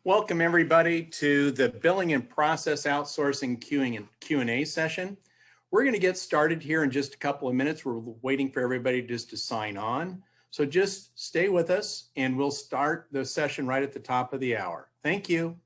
Welcome everybody to the Billing and Process Outsourcing Q&A session. We're going to get started here in just a couple of minutes. We're waiting for everybody just to sign on. So just stay with us and we'll start the session right at the top of the hour. Thank you.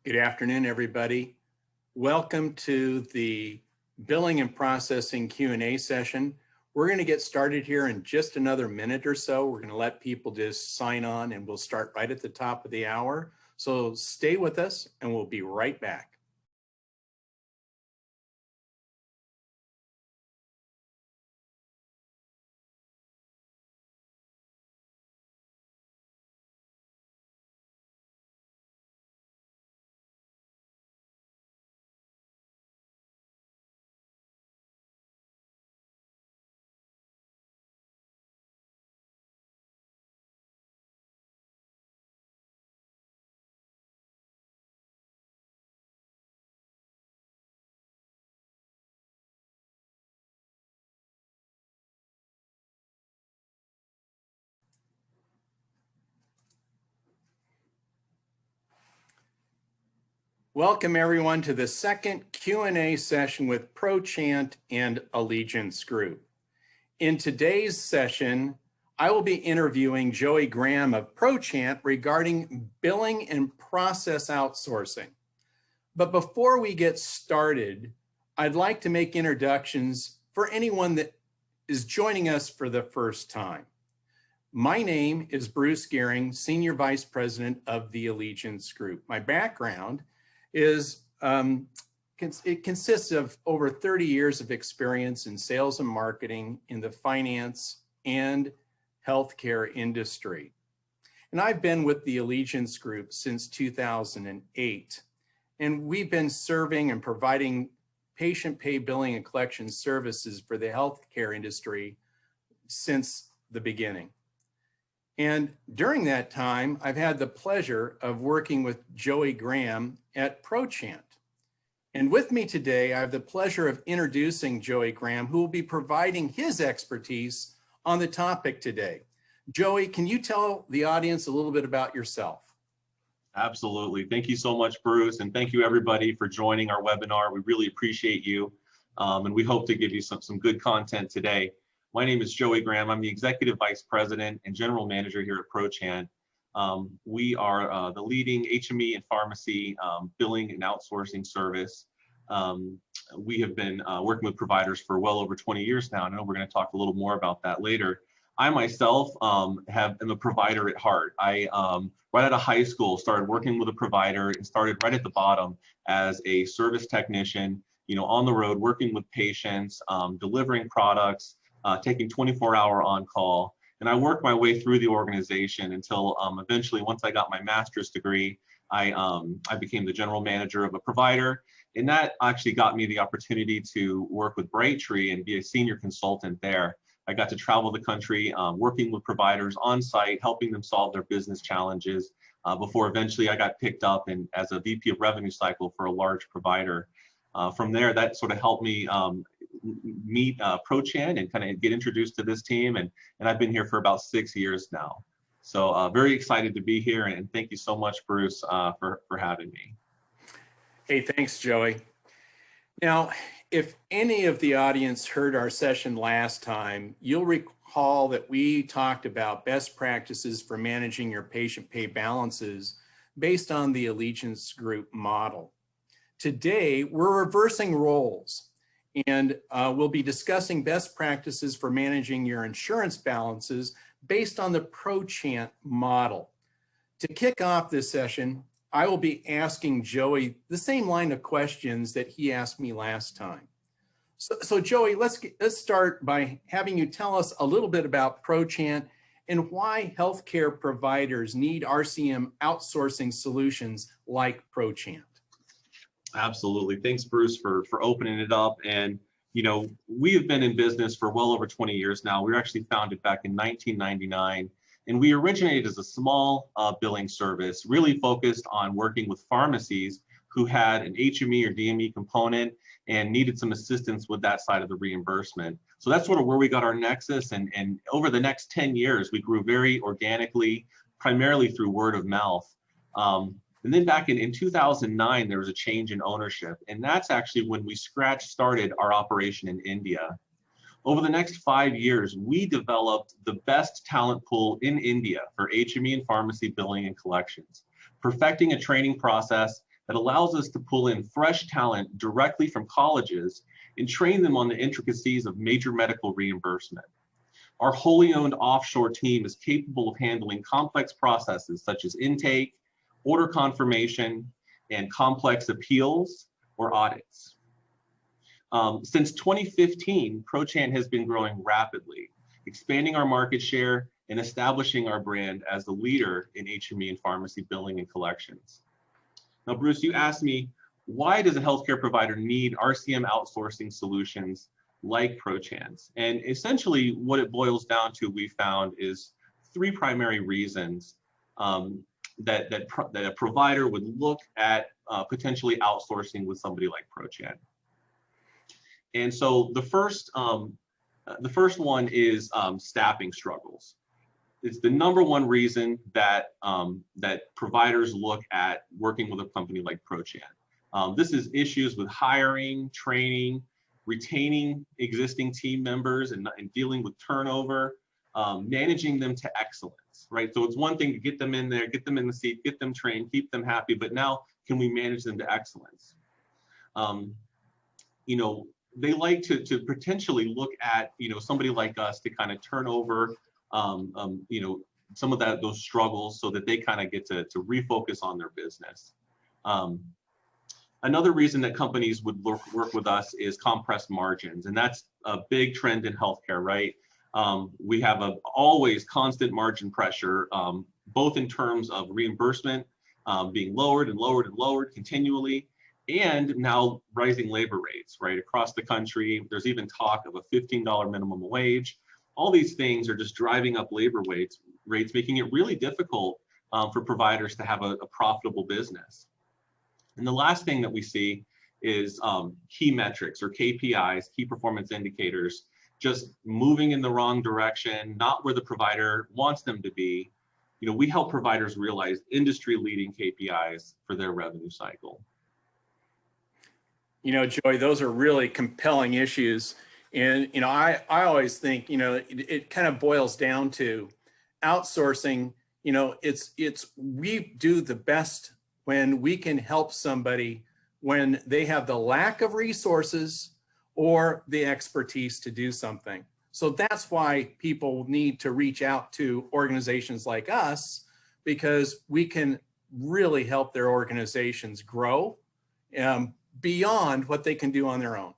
Good afternoon, everybody. Welcome to the Billing and Processing Q&A session. We're going to get started here in just another minute or so. We're going to let people just sign on and we'll start right at the top of the hour. So stay with us and we'll be right back. Welcome everyone to the second Q&A session with Prochant and Allegiance Group. In today's session, I will be interviewing Joey Graham of Prochant regarding billing and process outsourcing. But before we get started, I'd like to make introductions for anyone that is joining us for the first time. My name is Bruce Gehring, Senior Vice President of the Allegiance Group. My background is, it consists of over 30 years of experience in sales and marketing in the finance and healthcare industry. And I've been with the Allegiance Group since 2008. And we've been serving and providing patient pay billing and collection services for the healthcare industry since the beginning. And during that time, I've had the pleasure of working with Joey Graham at Prochant. And with me today, I have the pleasure of introducing Joey Graham, who will be providing his expertise on the topic today. Joey, can you tell the audience a little bit about yourself? Absolutely. Thank you so much, Bruce. And thank you everybody for joining our webinar. We really appreciate you. And we hope to give you some good content today. My name is Joey Graham. I'm the Executive Vice President and General Manager here at Prochant. We are the leading HME and pharmacy billing and outsourcing service. We have been working with providers for well over 20 years now. I know we're going to talk a little more about that later. I myself am a provider at heart. I, right out of high school, started working with a provider and started right at the bottom as a service technician, on the road, working with patients, delivering products, taking 24-hour on-call. And I worked my way through the organization until eventually, once I got my master's degree, I became the general manager of a provider. And that actually got me the opportunity to work with Brightree and be a senior consultant there. I got to travel the country, working with providers on site, helping them solve their business challenges before eventually I got picked up as a VP of revenue cycle for a large provider. From there, that sort of helped me meet Prochant and kind of get introduced to this team. And I've been here for about 6 years now. So very excited to be here. And thank you so much, Bruce, for having me. Hey, thanks, Joey. Now, if any of the audience heard our session last time, you'll recall that we talked about best practices for managing your patient pay balances based on the Allegiance Group model. Today, we're reversing roles and we'll be discussing best practices for managing your insurance balances based on the ProChant model. To kick off this session, I will be asking Joey the same line of questions that he asked me last time. So Joey, let's start by having you tell us a little bit about ProChant and why healthcare providers need RCM outsourcing solutions like ProChant. Absolutely. Thanks, Bruce, for opening it up. And, you know, we have been in business for well over 20 years now. We were actually founded back in 1999, and we originated as a small billing service, really focused on working with pharmacies who had an HME or DME component and needed some assistance with that side of the reimbursement. So that's sort of where we got our nexus. And over the next 10 years, we grew very organically, primarily through word of mouth. And then back in 2009, there was a change in ownership. And that's actually when we started our operation in India. Over the next 5 years, we developed the best talent pool in India for HME and pharmacy billing and collections, perfecting a training process that allows us to pull in fresh talent directly from colleges and train them on the intricacies of major medical reimbursement. Our wholly owned offshore team is capable of handling complex processes such as intake, order confirmation, and complex appeals or audits. Since 2015, ProChant has been growing rapidly, expanding our market share and establishing our brand as the leader in HME and pharmacy billing and collections. Now, Bruce, you asked me, why does a healthcare provider need RCM outsourcing solutions like ProChant? And essentially what it boils down to, we found, is three primary reasons that a provider would look at potentially outsourcing with somebody like ProChant. And so the first one is staffing struggles. It's the number one reason that providers look at working with a company like ProChant. This is issues with hiring, training, retaining existing team members, and dealing with turnover, managing them to excellence, right? So it's one thing to get them in there, get them in the seat, get them trained, keep them happy, but now can we manage them to excellence? You know, they like to potentially look at, you know, somebody like us to kind of turn over, you know, some of those struggles so that they kind of get to refocus on their business. Another reason that companies would work with us is compressed margins, and that's a big trend in healthcare, right? We have always constant margin pressure, both in terms of reimbursement being lowered and lowered and lowered continually, and now rising labor rates, right? Across the country, there's even talk of a $15 minimum wage. All these things are just driving up labor rates, making it really difficult for providers to have a profitable business. And the last thing that we see is key metrics or KPIs, key performance indicators, just moving in the wrong direction, not where the provider wants them to be. You know, we help providers realize industry-leading KPIs for their revenue cycle. You know, Joey, those are really compelling issues. And, you know, I always think, you know, it kind of boils down to outsourcing. You know, we do the best when we can help somebody when they have the lack of resources or the expertise to do something. So that's why people need to reach out to organizations like us, because we can really help their organizations grow beyond what they can do on their own.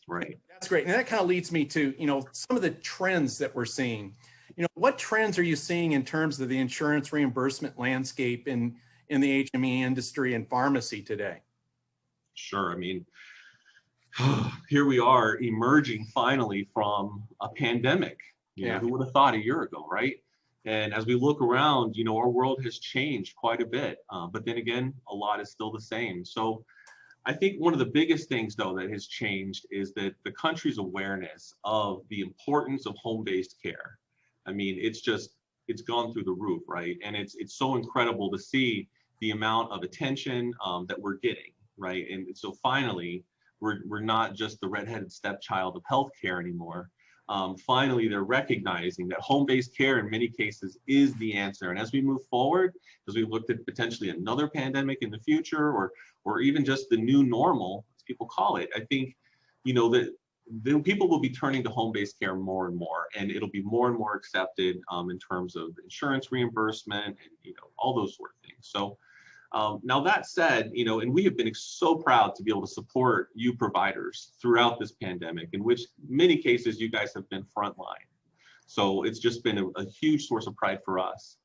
Right. That's great. And that kind of leads me to, you know, some of the trends that we're seeing. You know, what trends are you seeing in terms of the insurance reimbursement landscape in the HME industry and pharmacy today? Sure. I mean, here we are emerging finally from a pandemic. You know, who would have thought a year ago, right? And as we look around, you know, our world has changed quite a bit, but then again, a lot is still the same. So I think one of the biggest things, though, that has changed is that the country's awareness of the importance of home-based care. I mean, it's gone through the roof, right? And it's so incredible to see the amount of attention that we're getting, right? And so finally, we're not just the redheaded stepchild of healthcare anymore. Finally, they're recognizing that home-based care in many cases is the answer. And as we move forward, as we looked at potentially another pandemic in the future, or even just the new normal, as people call it, I think, you know, that then people will be turning to home-based care more and more, and it'll be more and more accepted in terms of insurance reimbursement and all those sort of things. So now that said, and we have been so proud to be able to support you providers throughout this pandemic, in which many cases you guys have been frontline. So it's just been a huge source of pride for us.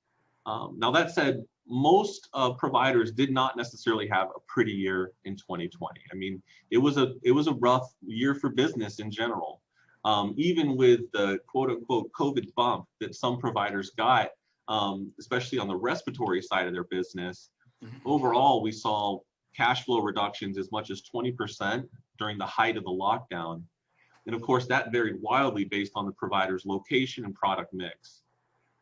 Now that said, most providers did not necessarily have a pretty year in 2020. I mean, it was a rough year for business in general. Even with the quote unquote COVID bump that some providers got, especially on the respiratory side of their business, overall we saw cash flow reductions as much as 20% during the height of the lockdown. And of course, that varied wildly based on the provider's location and product mix.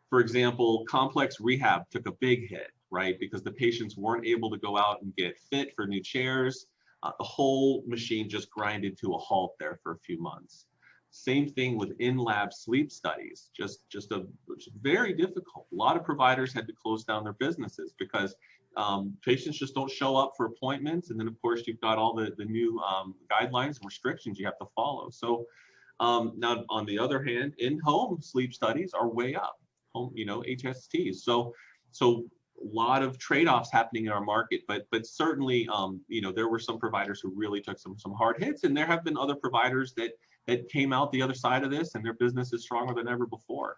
For example, complex rehab took a big hit, right? Because the patients weren't able to go out and get fit for new chairs. The whole machine just grinded to a halt there for a few months. Same thing with in-lab sleep studies, just very difficult. A lot of providers had to close down their businesses because patients just don't show up for appointments. And then of course, you've got all the new guidelines and restrictions you have to follow. So now on the other hand, in-home sleep studies are way up. HSTs. So a lot of trade-offs happening in our market, but certainly, there were some providers who really took some hard hits, and there have been other providers that came out the other side of this, and their business is stronger than ever before.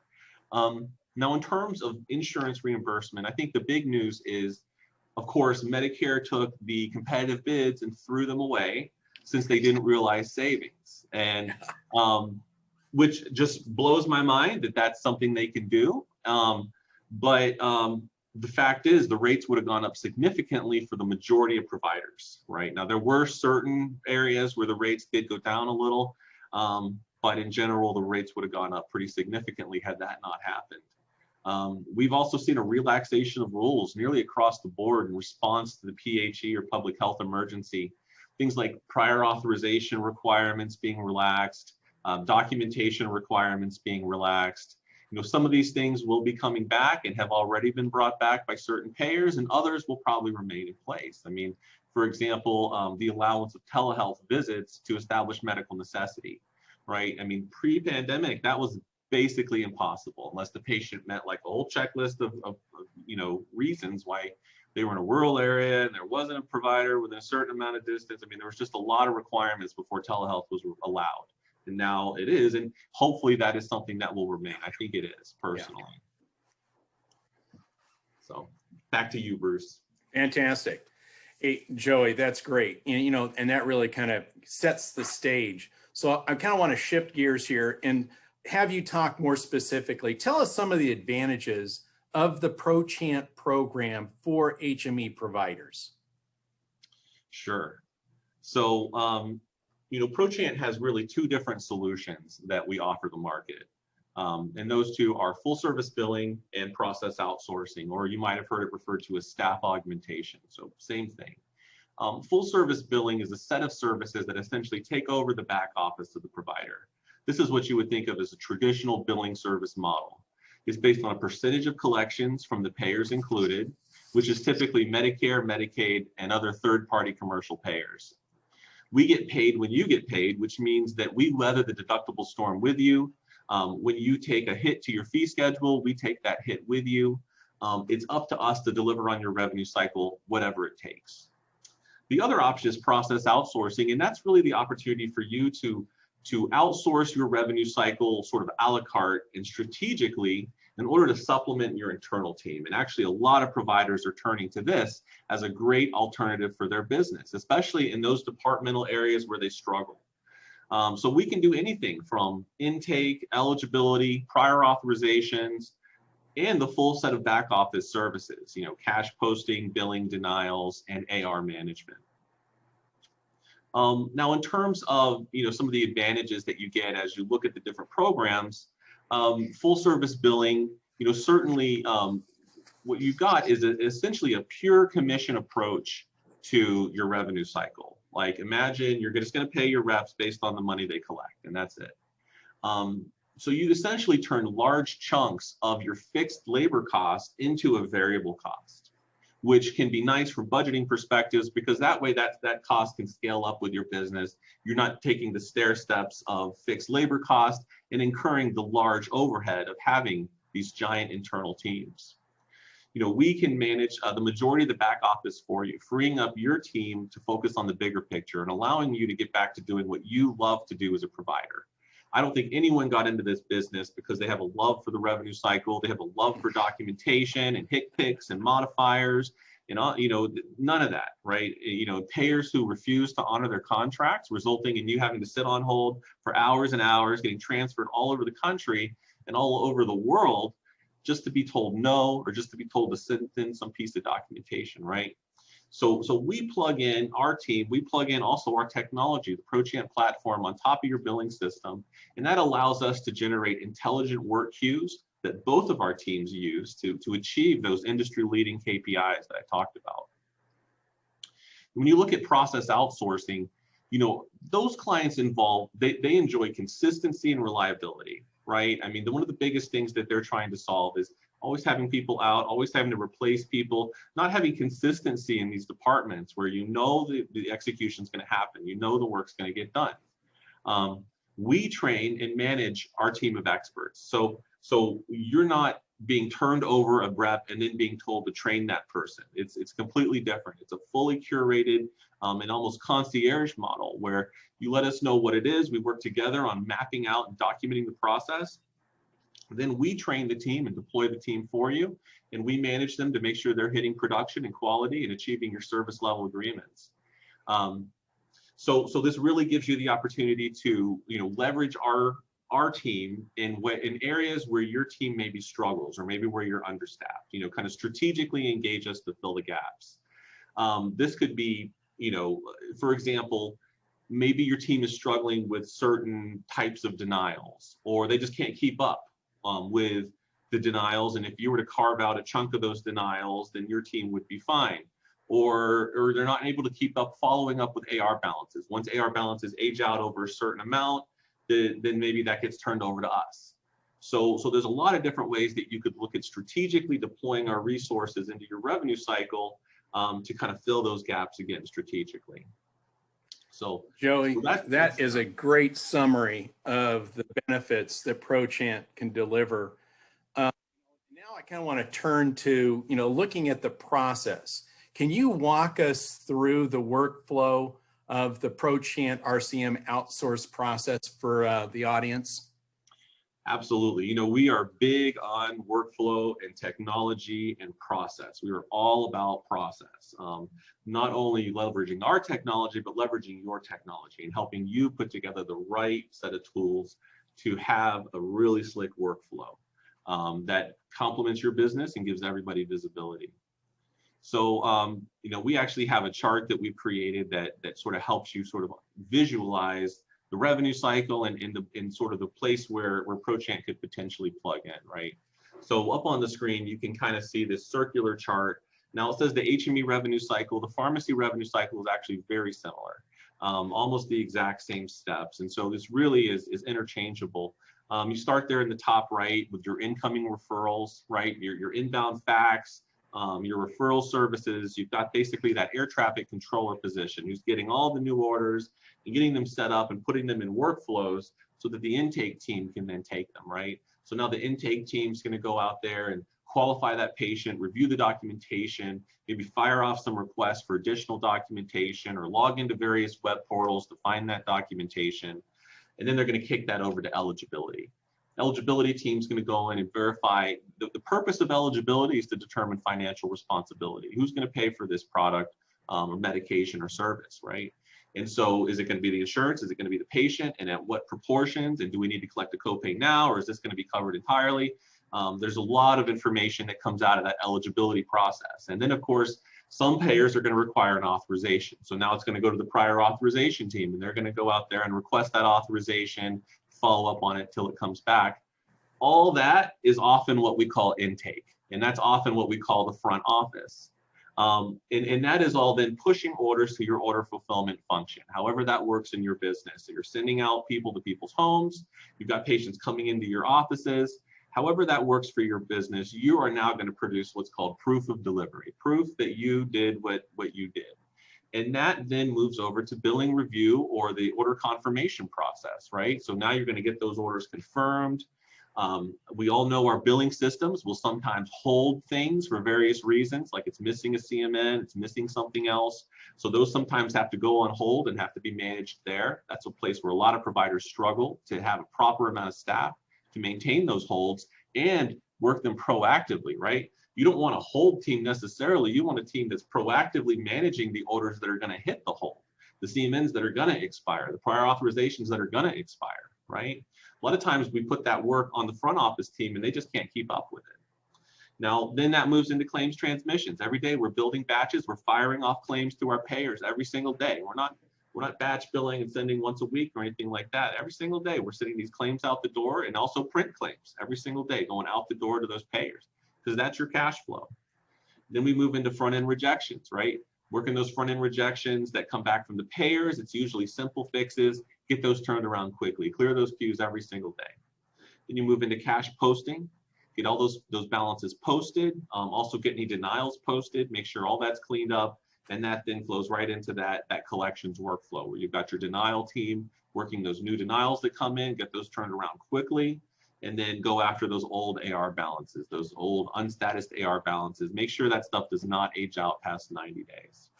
Now, in terms of insurance reimbursement, I think the big news is, of course, Medicare took the competitive bids and threw them away since they didn't realize savings, and which just blows my mind that that's something they can do. But the fact is the rates would have gone up significantly for the majority of providers, right? Now, there were certain areas where the rates did go down a little, but in general, the rates would have gone up pretty significantly had that not happened. We've also seen a relaxation of rules nearly across the board in response to the PHE or public health emergency. Things like prior authorization requirements being relaxed, documentation requirements being relaxed. Some of these things will be coming back and have already been brought back by certain payers, and others will probably remain in place. I mean, for example, the allowance of telehealth visits to establish medical necessity, right? I mean, pre-pandemic, that was basically impossible unless the patient met like a whole checklist of reasons why they were in a rural area and there wasn't a provider within a certain amount of distance. I mean, there was just a lot of requirements before telehealth was allowed. And now it is, and hopefully that is something that will remain. I think it is, personally. Yeah. So back to you, Bruce. Fantastic. Hey, Joey, that's great. And that really kind of sets the stage. So I kind of want to shift gears here and have you talk more specifically. Tell us some of the advantages of the ProChamp program for HME providers. Sure. So, ProChamp has really two different solutions that we offer the market. And those two are full service billing and process outsourcing, or you might have heard it referred to as staff augmentation. So same thing. Full service billing is a set of services that essentially take over the back office of the provider. This is what you would think of as a traditional billing service model. It's based on a percentage of collections from the payers included, which is typically Medicare, Medicaid, and other third-party commercial payers. We get paid when you get paid, which means that we weather the deductible storm with you. When you take a hit to your fee schedule, we take that hit with you. It's up to us to deliver on your revenue cycle, whatever it takes. The other option is process outsourcing, and that's really the opportunity for you to outsource your revenue cycle sort of a la carte and strategically in order to supplement your internal team. And actually, a lot of providers are turning to this as a great alternative for their business, especially in those departmental areas where they struggle. So we can do anything from intake, eligibility, prior authorizations, and the full set of back office services, cash posting, billing, denials, and AR management. Now, in terms of some of the advantages that you get as you look at the different programs, full service billing, certainly what you've got is essentially a pure commission approach to your revenue cycle. Like, imagine you're just going to pay your reps based on the money they collect, and that's it. So you essentially turn large chunks of your fixed labor cost into a variable cost, which can be nice from budgeting perspectives, because that way that cost can scale up with your business. You're not taking the stair steps of fixed labor cost and incurring the large overhead of having these giant internal teams. We can manage the majority of the back office for you, freeing up your team to focus on the bigger picture and allowing you to get back to doing what you love to do as a provider. I don't think anyone got into this business because they have a love for the revenue cycle. They have a love for documentation and HIC picks and modifiers and none of that, right? Payers who refuse to honor their contracts, resulting in you having to sit on hold for hours and hours, getting transferred all over the country and all over the world, just to be told no, or just to be told to send in some piece of documentation, right? So we plug in our team, we plug in also our technology, the Prochant platform on top of your billing system, and that allows us to generate intelligent work queues that both of our teams use to achieve those industry-leading KPIs that I talked about. When you look at process outsourcing, those clients involved, they enjoy consistency and reliability, right? I mean, one of the biggest things that they're trying to solve is always having people out, always having to replace people, not having consistency in these departments where the execution is going to happen, the work's going to get done. We train and manage our team of experts. So you're not being turned over a rep and then being told to train that person. It's completely different. It's a fully curated and almost concierge model where you let us know what it is. We work together on mapping out and documenting the process. Then we train the team and deploy the team for you, and we manage them to make sure they're hitting production and quality and achieving your service level agreements. So this really gives you the opportunity to leverage our team in areas where your team maybe struggles or maybe where you're understaffed. Kind of strategically engage us to fill the gaps. This could be, for example, maybe your team is struggling with certain types of denials, or they just can't keep up with the denials. And if you were to carve out a chunk of those denials, then your team would be fine. Or they're not able to keep up following up with AR balances. Once AR balances age out over a certain amount, then maybe that gets turned over to us. So there's a lot of different ways that you could look at strategically deploying our resources into your revenue cycle to kind of fill those gaps again strategically. So Joey, that is a great summary of the benefits that Prochant can deliver. Now I kind of want to turn to, looking at the process. Can you walk us through the workflow of the Prochant RCM outsource process for the audience? Absolutely. We are big on workflow and technology and process. We are all about process. Not only leveraging our technology, but leveraging your technology and helping you put together the right set of tools to have a really slick workflow that complements your business and gives everybody visibility. So, we actually have a chart that we've created that sort of helps you sort of visualize the revenue cycle and in sort of the place where Prochant could potentially plug in, right? So up on the screen, you can kind of see this circular chart. Now it says the HME revenue cycle. The pharmacy revenue cycle is actually very similar, almost the exact same steps. And so this really is interchangeable. You start there in the top right with your incoming referrals, right? Your inbound fax, your referral services. You've got basically that air traffic controller position who's getting all the new orders and getting them set up and putting them in workflows so that the intake team can then take them, right? So now the intake team's going to go out there and qualify that patient, review the documentation, maybe fire off some requests for additional documentation or log into various web portals to find that documentation. And then they're going to kick that over to eligibility. Eligibility team's going to go in and verify. The purpose of eligibility is to determine financial responsibility. Who's going to pay for this product or medication or service, right? And so is it going to be the insurance? Is it going to be the patient? And at what proportions? And do we need to collect a copay now, or is this going to be covered entirely? There's a lot of information that comes out of that eligibility process. And then, of course, some payers are going to require an authorization. So now it's going to go to the prior authorization team, and they're going to go out there and request that authorization, follow up on it till it comes back. All that is often what we call intake, and that's often what we call the front office. And that is all then pushing orders to your order fulfillment function, however that works in your business. So you're sending out people to people's homes, you've got patients coming into your offices. However that works for your business, you are now going to produce what's called proof of delivery, proof that you did what you did. And that then moves over to billing review or the order confirmation process, right? So now you're going to get those orders confirmed. We all know our billing systems will sometimes hold things for various reasons, like it's missing a CMN, it's missing something else. So those sometimes have to go on hold and have to be managed there. That's a place where a lot of providers struggle to have a proper amount of staff to maintain those holds and work them proactively, right? You don't want a hold team necessarily. You want a team that's proactively managing the orders that are going to hit the hold, the CMNs that are going to expire, the prior authorizations that are going to expire, right? A lot of times we put that work on the front office team and they just can't keep up with it. Now, then that moves into claims transmissions. Every day we're building batches, we're firing off claims to our payers every single day. We're not batch billing and sending once a week or anything like that. Every single day we're sending these claims out the door, and also print claims every single day going out the door to those payers, because that's your cash flow. Then we move into front-end rejections, right? Working those front-end rejections that come back from the payers. It's usually simple fixes. Get those turned around quickly. Clear those queues every single day. Then you move into cash posting. Get all those balances posted. Also get any denials posted. Make sure all that's cleaned up. And that then flows right into that collections workflow where you've got your denial team working those new denials that come in, get those turned around quickly, and then go after those old AR balances, those old unstatused AR balances. Make sure that stuff does not age out past 90 days.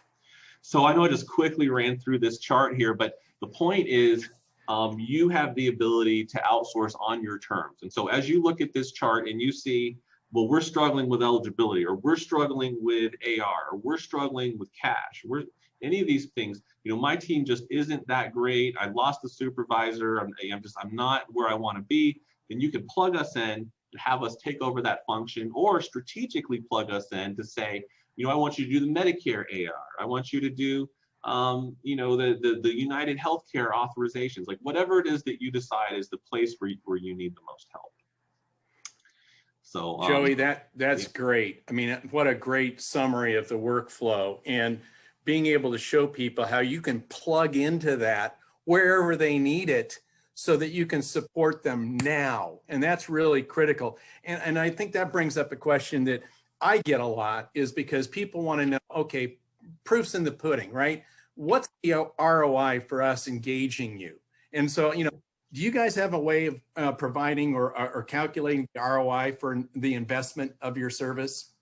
So I know I just quickly ran through this chart here, but the point is you have the ability to outsource on your terms. And so as you look at this chart and you see, well, we're struggling with eligibility, or we're struggling with AR, or we're struggling with cash, any of these things, my team just isn't that great. I lost a supervisor. I'm not where I want to be. Then you can plug us in and have us take over that function, or strategically plug us in to say, I want you to do the Medicare AR. I want you to do, the United Healthcare authorizations, like whatever it is that you decide is the place where you need the most help. So Joey, that's great. I mean, what a great summary of the workflow, and being able to show people how you can plug into that wherever they need it so that you can support them now. And that's really critical. And I think that brings up a question that I get a lot, is because people want to know, okay, proof's in the pudding, right? What's the ROI for us engaging you? And so, do you guys have a way of providing or calculating the ROI for the investment of your service?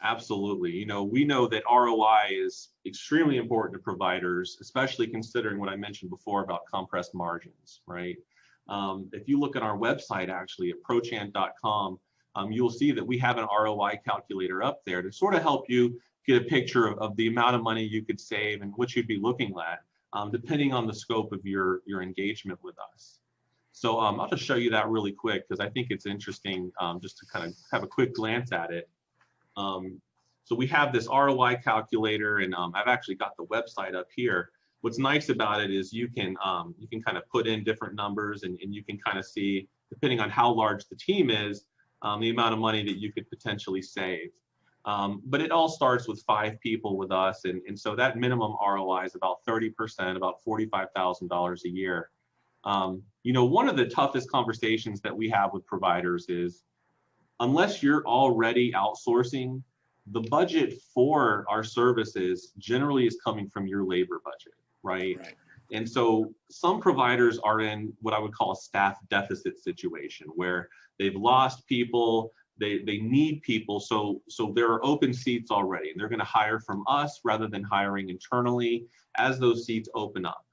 Absolutely. We know that ROI is extremely important to providers, especially considering what I mentioned before about compressed margins, right? If you look at our website, actually, at prochant.com, you'll see that we have an ROI calculator up there to sort of help you get a picture of the amount of money you could save and what you'd be looking at, depending on the scope of your engagement with us. So I'll just show you that really quick, because I think it's interesting just to kind of have a quick glance at it. So we have this ROI calculator, and I've actually got the website up here. What's nice about it is you can kind of put in different numbers, and you can kind of see, depending on how large the team is, the amount of money that you could potentially save. But it all starts with 5 people with us, and so that minimum ROI is about 30%, about $45,000 a year. One of the toughest conversations that we have with providers is, unless you're already outsourcing, the budget for our services generally is coming from your labor budget, right? And so some providers are in what I would call a staff deficit situation, where they've lost people, they need people, so there are open seats already, and they're going to hire from us rather than hiring internally as those seats open up.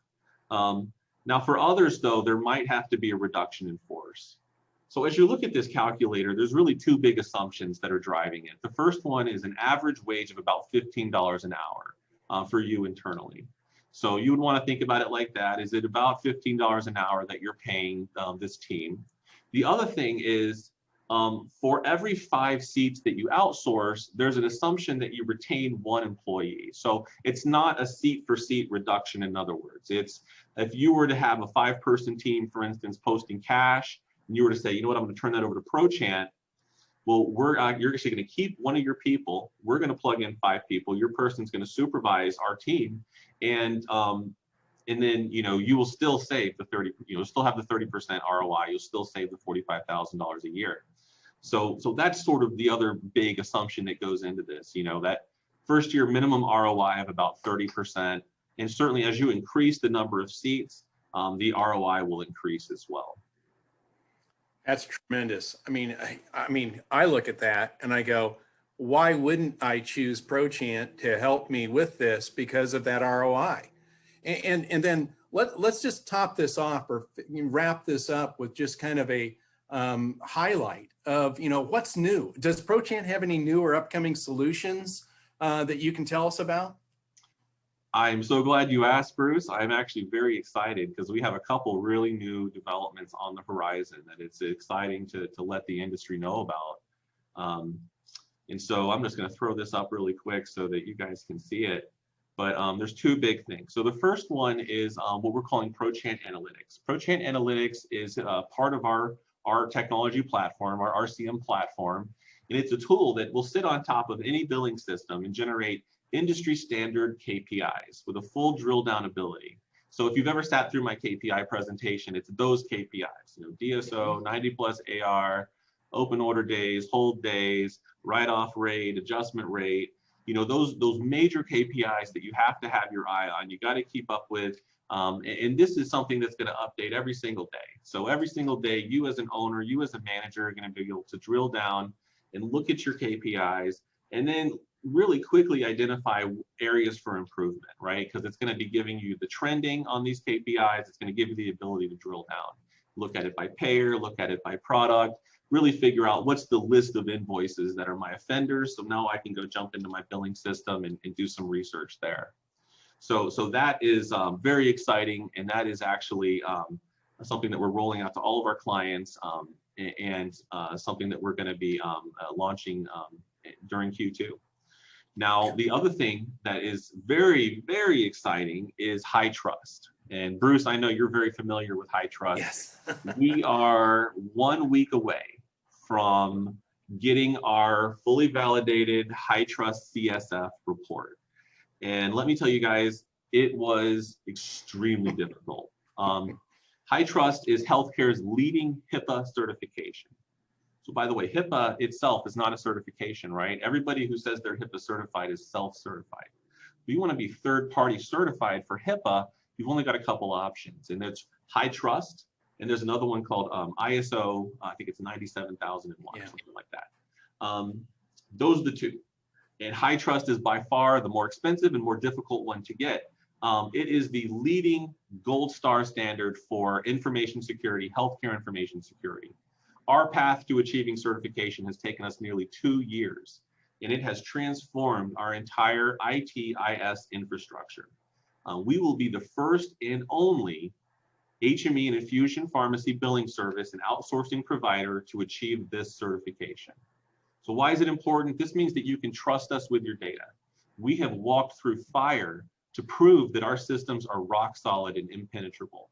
Now for others, though, there might have to be a reduction in force. So as you look at this calculator, there's really 2 big assumptions that are driving it. The first one is an average wage of about $15 an hour for you internally. So you would want to think about it like that. Is it about $15 an hour that you're paying this team? The other thing is, for every 5 seats that you outsource, there's an assumption that you retain 1 employee. So it's not a seat for seat reduction. In other words, it's, if you were to have a 5-person team, for instance, posting cash, and you were to say, you know what, I'm going to turn that over to Prochant. Well, you're actually going to keep 1 of your people. We're going to plug in 5 people. Your person's going to supervise our team, and And then, you will still save the 30, you'll still have the 30% ROI, you'll still save the $45,000 a year. So that's sort of the other big assumption that goes into this, that first year minimum ROI of about 30%. And certainly as you increase the number of seats, the ROI will increase as well. That's tremendous. I mean, I look at that and I go, why wouldn't I choose Prochant to help me with this because of that ROI? And then let's just top this off or wrap this up with just kind of a highlight of, what's new. Does Prochant have any new or upcoming solutions that you can tell us about? I'm so glad you asked, Bruce. I'm actually very excited because we have a couple really new developments on the horizon that it's exciting to let the industry know about. And so I'm just going to throw this up really quick so that you guys can see it. But there's two big things. So the first one is what we're calling Prochant Analytics. Prochant Analytics is part of our technology platform, our RCM platform. And it's a tool that will sit on top of any billing system and generate industry standard KPIs with a full drill down ability. So if you've ever sat through my KPI presentation, it's those KPIs, DSO, 90+ AR, open order days, hold days, write-off rate, adjustment rate, those major KPIs that you have to have your eye on, you got to keep up with. And this is something that's going to update every single day. So every single day, you as an owner, you as a manager are going to be able to drill down and look at your KPIs and then really quickly identify areas for improvement, right? Because it's going to be giving you the trending on these KPIs. It's going to give you the ability to drill down, look at it by payer, look at it by product, really figure out what's the list of invoices that are my offenders. So now I can go jump into my billing system and do some research there. So that is very exciting. And that is actually something that we're rolling out to all of our clients and something that we're going to be launching during Q2. Now, the other thing that is very, very exciting is High Trust. And Bruce, I know you're very familiar with High Trust. Yes. We are 1 week away from getting our fully validated High Trust CSF report. And let me tell you guys, it was extremely difficult. High Trust is healthcare's leading HIPAA certification. So by the way, HIPAA itself is not a certification, right? Everybody who says they're HIPAA certified is self-certified. If you want to be third-party certified for HIPAA, you've only got a couple options, and it's High Trust, and there's another one called ISO, I think it's 97001 or something like that. Those are the two. And High Trust is by far the more expensive and more difficult one to get. It is the leading gold star standard for information security, healthcare information security. Our path to achieving certification has taken us nearly 2 years, and it has transformed our entire ITIS infrastructure. We will be the first and only HME and infusion pharmacy billing service and outsourcing provider to achieve this certification. So why is it important? This means that you can trust us with your data. We have walked through fire to prove that our systems are rock solid and impenetrable.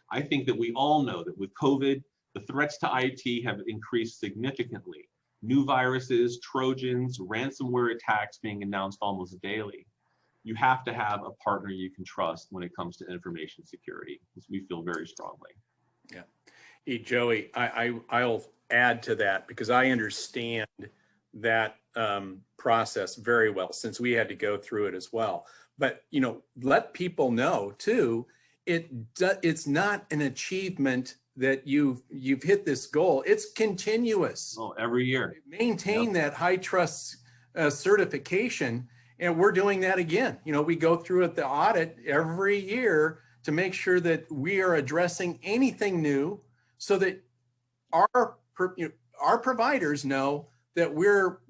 I think that we all know that with COVID, the threats to IT have increased significantly. New viruses, Trojans, ransomware attacks being announced almost daily. You have to have a partner you can trust when it comes to information security, because we feel very strongly. Yeah. Hey, Joey, I'll add to that because I understand that process very well since we had to go through it as well. But, let people know too, it's not an achievement that you've hit this goal. It's continuous. Oh, every year. Maintain that High Trust certification. And we're doing that again. We go through the audit every year to make sure that we are addressing anything new so that our providers know that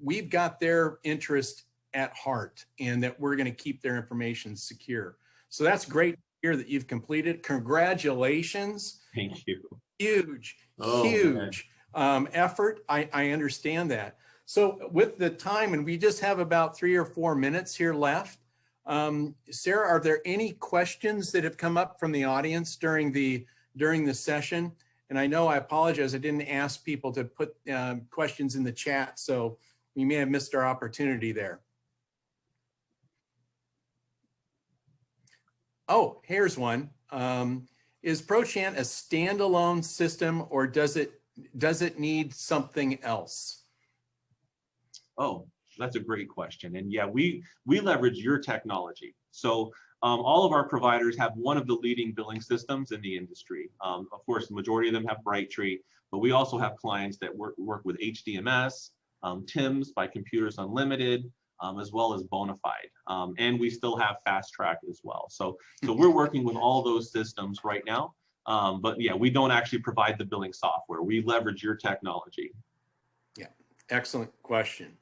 we've got their interest at heart and that we're going to keep their information secure. So that's great to hear that you've completed. Congratulations. Thank you. Huge effort. I understand that. So with the time, and we just have about 3 or 4 minutes here left, Sarah, are there any questions that have come up from the audience during the session? And I know I apologize, I didn't ask people to put questions in the chat, so we may have missed our opportunity there. Oh, here's one. Is Prochant a standalone system, or does it need something else? Oh, that's a great question. And yeah, we leverage your technology. So all of our providers have one of the leading billing systems in the industry. Of course, the majority of them have Brightree, but we also have clients that work with HDMS, TIMS by Computers Unlimited, as well as Bonafide. And we still have Fast Track as well. So we're working with all those systems right now. But yeah, we don't actually provide the billing software. We leverage your technology. Yeah, excellent question.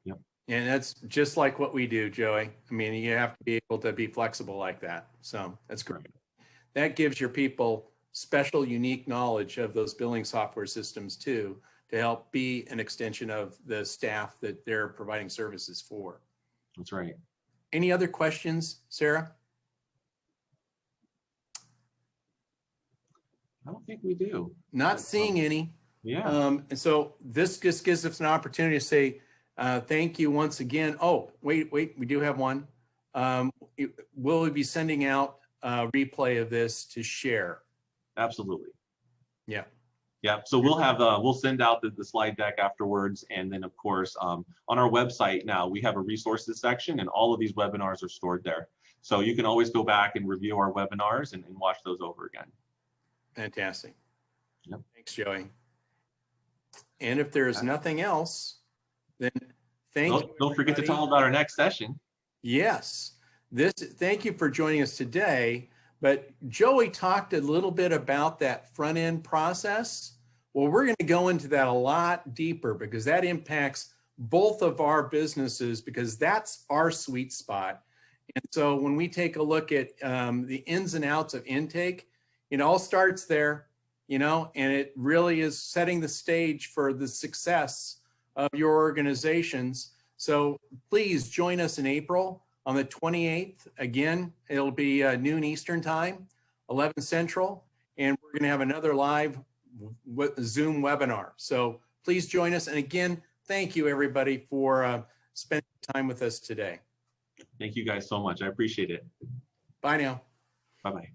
Yep. And that's just like what we do, Joey. I mean, you have to be able to be flexible like that. So that's great. That gives your people special, unique knowledge of those billing software systems too, to help be an extension of the staff that they're providing services for. That's right. Any other questions, Sarah? I don't think we do. Not seeing any. Yeah. And so this just gives us an opportunity to say thank you once again. Oh, wait, we do have one. Will we be sending out a replay of this to share? Absolutely. Yeah. Yeah. So we'll send out the slide deck afterwards. And then of course, on our website now, we have a resources section and all of these webinars are stored there. So you can always go back and review our webinars and watch those over again. Fantastic. Yep. Thanks, Joey. And if there's nothing else, then thank you. Don't forget to tell them about our next session. Yes. Thank you for joining us today. But Joey talked a little bit about that front end process. Well, we're going to go into that a lot deeper because that impacts both of our businesses because that's our sweet spot. And so when we take a look at the ins and outs of intake, it all starts there, and it really is setting the stage for the success of your organizations. So please join us in April on the 28th. Again, it'll be noon Eastern time, 11 Central, and we're going to have another live Zoom webinar. So please join us. And again, thank you everybody for spending time with us today. Thank you guys so much. I appreciate it. Bye now. Bye-bye.